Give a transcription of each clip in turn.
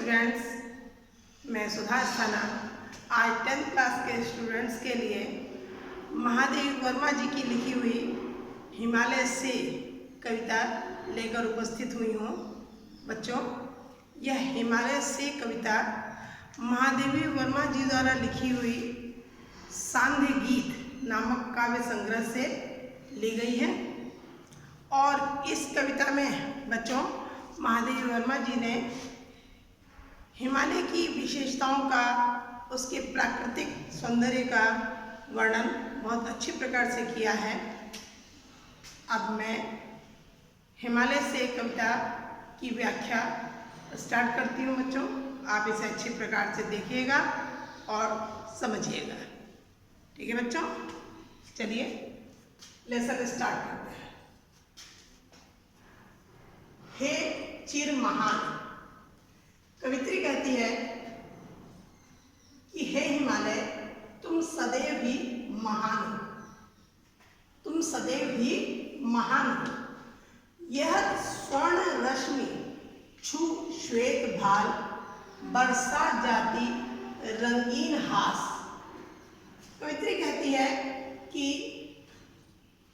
Students, मैं सुधा अस्थाना आज 10th class के स्टूडेंट्स के लिए महादेवी वर्मा जी की लिखी हुई हिमालय से कविता लेकर उपस्थित हुई हूँ। बच्चों, यह हिमालय से कविता महादेवी वर्मा जी द्वारा लिखी हुई सांध्य गीत नामक काव्य संग्रह से ली गई है। और इस कविता में बच्चों महादेवी वर्मा जी ने हिमालय की विशेषताओं का, उसके प्राकृतिक सौंदर्य का वर्णन बहुत अच्छी प्रकार से किया है। अब मैं हिमालय से कविता की व्याख्या स्टार्ट करती हूँ। बच्चों, आप इसे अच्छी प्रकार से देखिएगा और समझिएगा। ठीक है बच्चों, चलिए लेसन स्टार्ट करते हैं। हे चिर महान, कवित्री कहती है कि हे हिमालय, तुम सदैव ही महान हो, तुम सदैव ही महान हो। यह स्वर्ण रश्मि छू श्वेत भाल, बरसा जाती रंगीन हास। कवित्री कहती है कि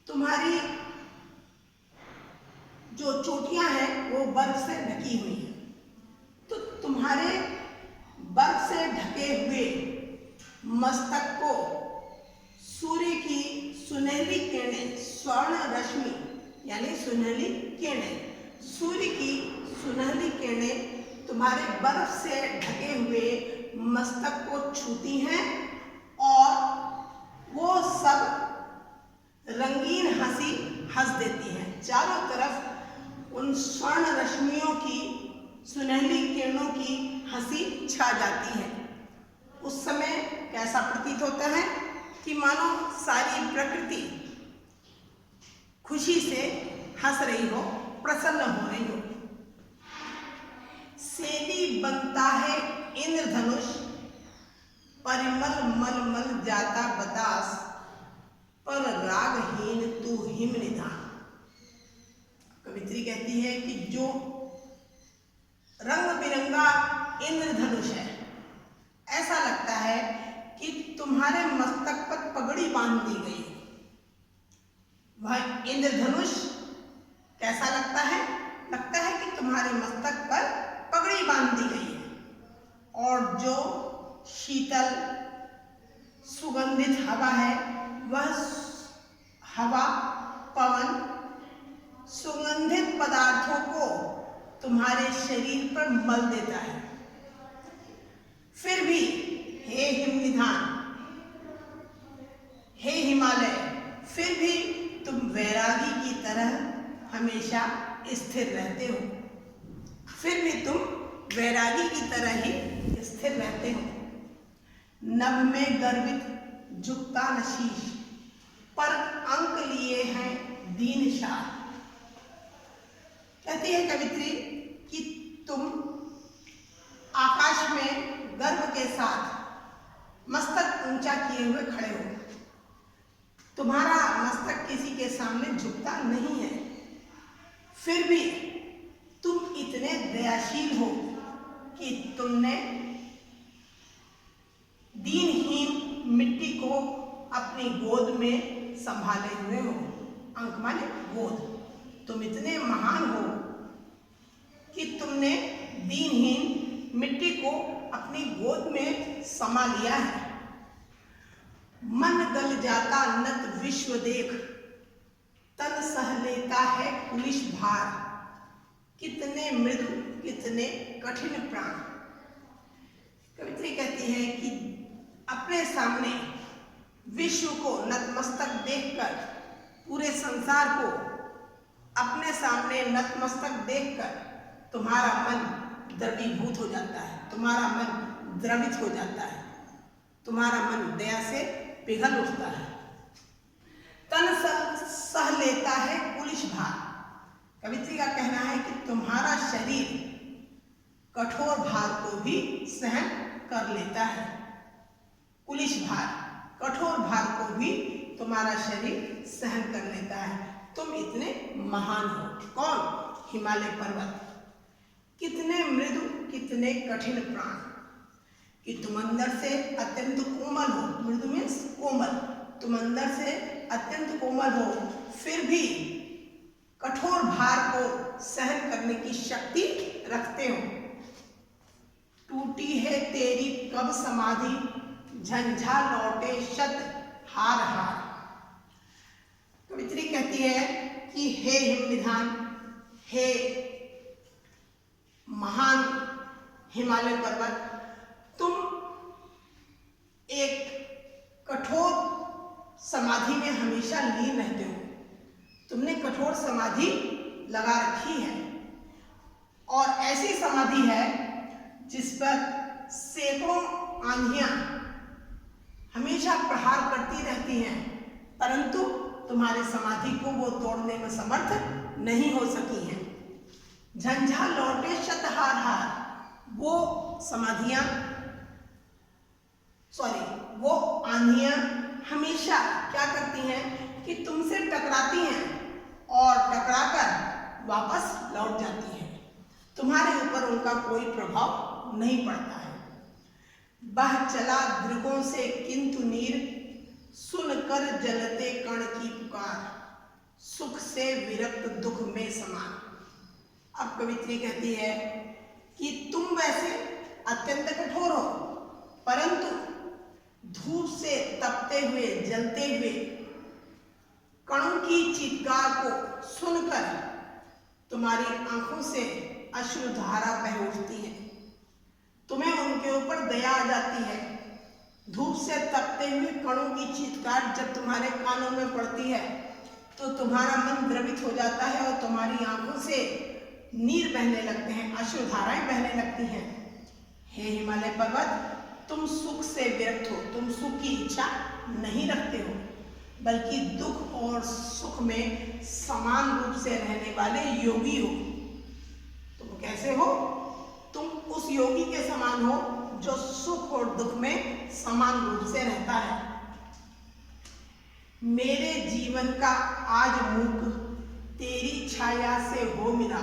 तुम्हारी जो चोटियां हैं वो बर्फ से ढकी हुई हैं, तो तुम्हारे बर्फ से ढके हुए मस्तक को सूर्य की सुनहरी किरणें, स्वर्ण रश्मि यानी सुनहरी किरणें, सूर्य की सुनहरी किरणें तुम्हारे बर्फ से ढके हुए मस्तक को छूती हैं और वो सब रंगीन हंसी हंस देती हैं। चारों तरफ उन स्वर्ण रश्मियों की, सुनहरी किरणों की हंसी छा जाती है। उस समय कैसा प्रतीत होता है कि मानो सारी प्रकृति खुशी से हंस रही हो, प्रसन्न हो रही हो। सेली बनता है इंद्रधनुष, परिमल मल मल जाता बतास, पर रागहीन तू हिमनिधान। कवित्री कहती है कि जो रंग बिरंगा इंद्रधनुष है, ऐसा लगता है कि तुम्हारे मस्तक पर पगड़ी बांध दी गई है। वह इंद्रधनुष कैसा लगता है? लगता है कि तुम्हारे मस्तक पर पगड़ी बांध दी गई है। और जो शीतल सुगंधित हवा है, वह हवा, पवन सुगंधित पदार्थों को तुम्हारे शरीर पर मल देता है। फिर भी हे हिमनिधान, हे हिमालय, फिर भी तुम वैरागी की तरह हमेशा स्थिर रहते हो। फिर भी तुम वैरागी की तरह ही स्थिर रहते हो। नभ में गर्वित झुकता नशीश, पर अंक लिए हैं दीन शाह। कहती है कवित्री कि तुम आकाश में गर्व के साथ मस्तक ऊंचा किए हुए खड़े हो। तुम्हारा मस्तक किसी के सामने झुकता नहीं है। फिर भी तुम इतने दयाशील हो कि तुमने दीनहीन मिट्टी को अपनी गोद में संभाले हुए हो। अंक माने गोद। तुम इतने महान हो कि तुमने दीनहीन मिट्टी को अपनी गोद में समा लिया है। मन गल जाता नत विश्व देख, तन सह लेता है कुलिश भार। कितने मृदु, कितने कठिन प्राण। कवित्री कहती है कि अपने सामने विश्व को नतमस्तक देखकर, पूरे संसार को अपने सामने नतमस्तक देखकर तुम्हारा मन द्रवीभूत हो जाता है, तुम्हारा मन द्रवित हो जाता है, तुम्हारा मन दया से पिघल उठता है। तन सह लेता है कुलिश भार। कवित्री का कहना है कि तुम्हारा शरीर कठोर भार को भी सहन कर लेता है। कुलिश भार, कठोर भार को भी तुम्हारा शरीर सहन कर लेता है। तुम इतने महान हो। कौन? हिमालय पर्वत। कितने मृदु, कितने कठिन प्राण, कि तुम अंदर से अत्यंत कोमल हो, मृदु मीन्स कोमल, तुम अंदर से अत्यंत कोमल हो, फिर भी कठोर भार को सहन करने की शक्ति रखते हो। टूटी है तेरी कब समाधि, झंझा लौटे शत हार हार। कवित्री कहती है कि हे हिमनिधान, हे महान हिमालय पर्वत, तुम एक कठोर समाधि में हमेशा लीन रहते हो। तुमने कठोर समाधि लगा रखी है और ऐसी समाधि है जिस पर सैकड़ों आंधियां हमेशा प्रहार करती रहती हैं, परंतु तुम्हारी समाधि को वो तोड़ने में समर्थ नहीं हो सकी हैं। झंझा लौटे शत हार हार, वो समाधियां वो आंधियां हमेशा क्या करती हैं कि तुमसे टकराती हैं और टकराकर वापस लौट जाती हैं, तुम्हारे ऊपर उनका कोई प्रभाव नहीं पड़ता है। बह चला दृगों से किंतु नीर, सुनकर जलते कण की पुकार, सुख से विरक्त दुख में समान। अब कवित्री कहती है कि तुम वैसे अत्यंत कठोर हो, परंतु धूप से तपते हुए जलते हुए कणों की चीत्कार को सुनकर तुम्हारी आंखों से अश्रुधारा बह उठती है, तुम्हें उनके ऊपर दया आ जाती है। धूप से तपते हुए कणों की चीत्कार जब तुम्हारे कानों में पड़ती है तो तुम्हारा मन द्रवित हो जाता है और तुम्हारी आंखों से नीर बहने लगते हैं, अश्रुधाराएं बहने लगती हैं। हे हिमालय पर्वत, तुम सुख से विरक्त हो, तुम सुख की इच्छा नहीं रखते हो, बल्कि दुख और सुख में समान रूप से रहने वाले योगी हो। तुम कैसे हो? तुम उस योगी के समान हो जो सुख और दुख में समान रूप से रहता है। मेरे जीवन का आज मुख तेरी छाया से हो मिला।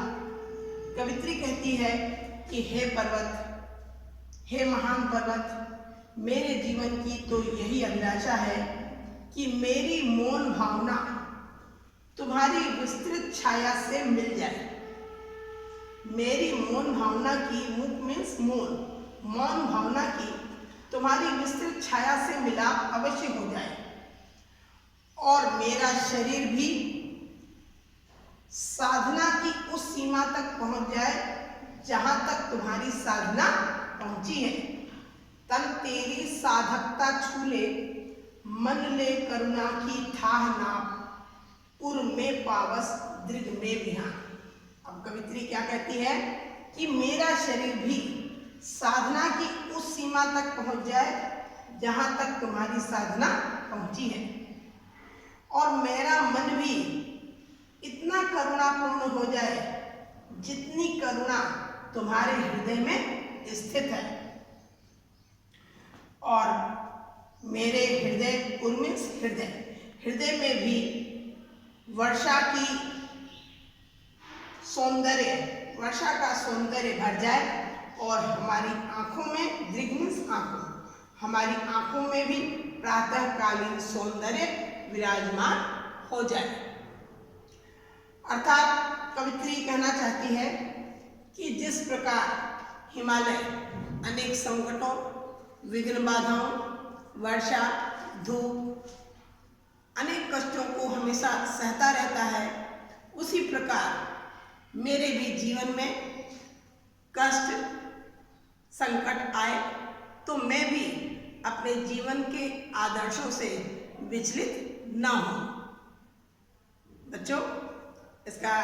कवित्री कहती है कि हे पर्वत, हे महान पर्वत, मेरे जीवन की तो यही अभिलाषा है कि मेरी मौन भावना तुम्हारी विस्तृत छाया से मिल जाए। मेरी मौन भावना की, मुख मीन्स मौन, मौन भावना की तुम्हारी विस्तृत छाया से मिलाप अवश्य हो जाए और मेरा शरीर भी साधना की उस सीमा तक पहुंच जाए जहां तक तुम्हारी साधना पहुंची है। तन तेरी साधकता छू ले, मन ले करुणा की थाह नाप, उर में पावस दृग में विहान। अब कवित्री क्या कहती है कि मेरा शरीर भी साधना की उस सीमा तक पहुंच जाए जहां तक तुम्हारी साधना पहुंची है और मेरा मन भी इतना करुणापूर्ण हो जाए जितनी करुणा तुम्हारे हृदय में स्थित है। और मेरे हृदय, उर्मिस हृदय, हृदय में भी वर्षा की सौंदर्य, वर्षा का सौंदर्य भर जाए और हमारी आंखों में, दृग्मिस आंखों, हमारी आंखों में भी प्रातःकालीन सौंदर्य विराजमान हो जाए। अर्थात कवित्री कहना चाहती है कि जिस प्रकार हिमालय अनेक संकटों, विघ्न बाधाओं, वर्षा, धूप, अनेक कष्टों को हमेशा सहता रहता है, उसी प्रकार मेरे भी जीवन में कष्ट, संकट आए तो मैं भी अपने जीवन के आदर्शों से विचलित न हूं। बच्चों, इसका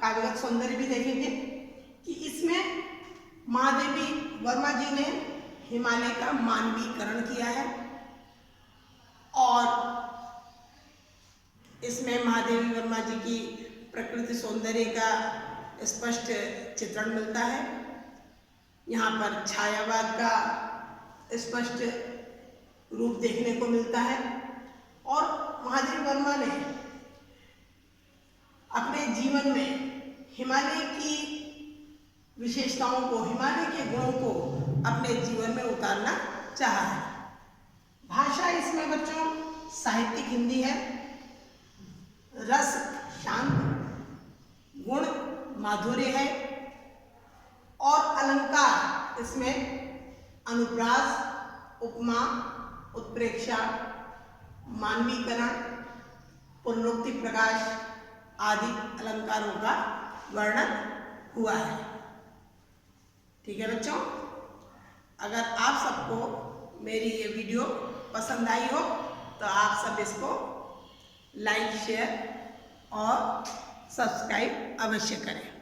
काव्यगत सौंदर्य भी देखेंगे कि इसमें महादेवी वर्मा जी ने हिमालय का मानवीकरण किया है और इसमें महादेवी वर्मा जी की प्रकृति सौंदर्य का स्पष्ट चित्रण मिलता है। यहाँ पर छायावाद का स्पष्ट रूप देखने को मिलता है और महादेवी वर्मा ने अपने जीवन में हिमालय की विशेषताओं को, हिमालय के गुणों को अपने जीवन में उतारना चाहा है। भाषा इसमें बच्चों साहित्यिक हिंदी है, रस शांत, गुण माधुर्य है और अलंकार इसमें अनुप्रास, उपमा, उत्प्रेक्षा, मानवीकरण, पुनरुक्ति प्रकाश आदि अलंकारों का वर्णन हुआ है। ठीक है बच्चों, अगर आप सबको मेरी ये वीडियो पसंद आई हो तो आप सब इसको लाइक, शेयर और सब्सक्राइब अवश्य करें।